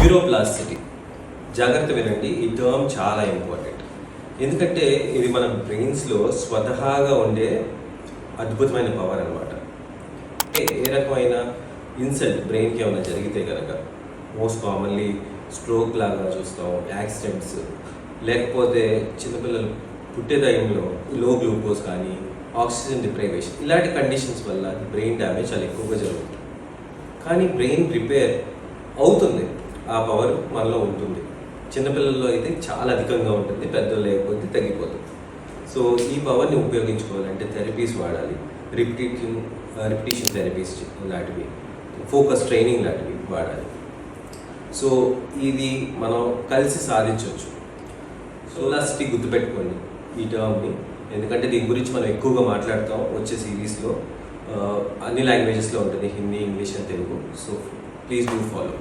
Neuroplasticity. జాగ్రత్త వినండి, ఈ టర్మ్ చాలా ఇంపార్టెంట్. ఎందుకంటే ఇది మన బ్రెయిన్స్లో స్వతహాగా ఉండే అద్భుతమైన పవర్ అనమాట. ఏ రకమైన ఇన్సల్ట్ బ్రెయిన్కి ఏమైనా జరిగితే కనుక మోస్ట్ కామన్లీ స్ట్రోక్ లాగా చూస్తాం, యాక్సిడెంట్స్, లేకపోతే చిన్నపిల్లలు పుట్టే టైంలో లో గ్లూకోజ్ కానీ ఆక్సిజన్ డిప్రైవేషన్, ఇలాంటి కండిషన్స్ వల్ల బ్రెయిన్ డ్యామేజ్ చాలా ఎక్కువగా జరుగుతుంది. కానీ బ్రెయిన్ రిపేర్ అవుతుంది, ఆ పవర్ మనలో ఉంటుంది. చిన్నపిల్లల్లో అయితే చాలా అధికంగా ఉంటుంది, పెద్దలు లేకపోతే తగ్గిపోతుంది. సో ఈ పవర్ని ఉపయోగించుకోవాలంటే థెరపీస్ వాడాలి. రిపిటేషన్ థెరపీస్ లాంటివి, ఫోకస్ ట్రైనింగ్ లాంటివి వాడాలి. సో ఇది మనం కలిసి సాధించవచ్చు. సోలాసిటీ గుర్తుపెట్టుకోండి ఈ టర్మ్ని, ఎందుకంటే దీని గురించి మనం ఎక్కువగా మాట్లాడతాం వచ్చే సిరీస్లో. అన్ని లాంగ్వేజెస్లో ఉంటుంది, Hindi, English and Telugu. So please do follow.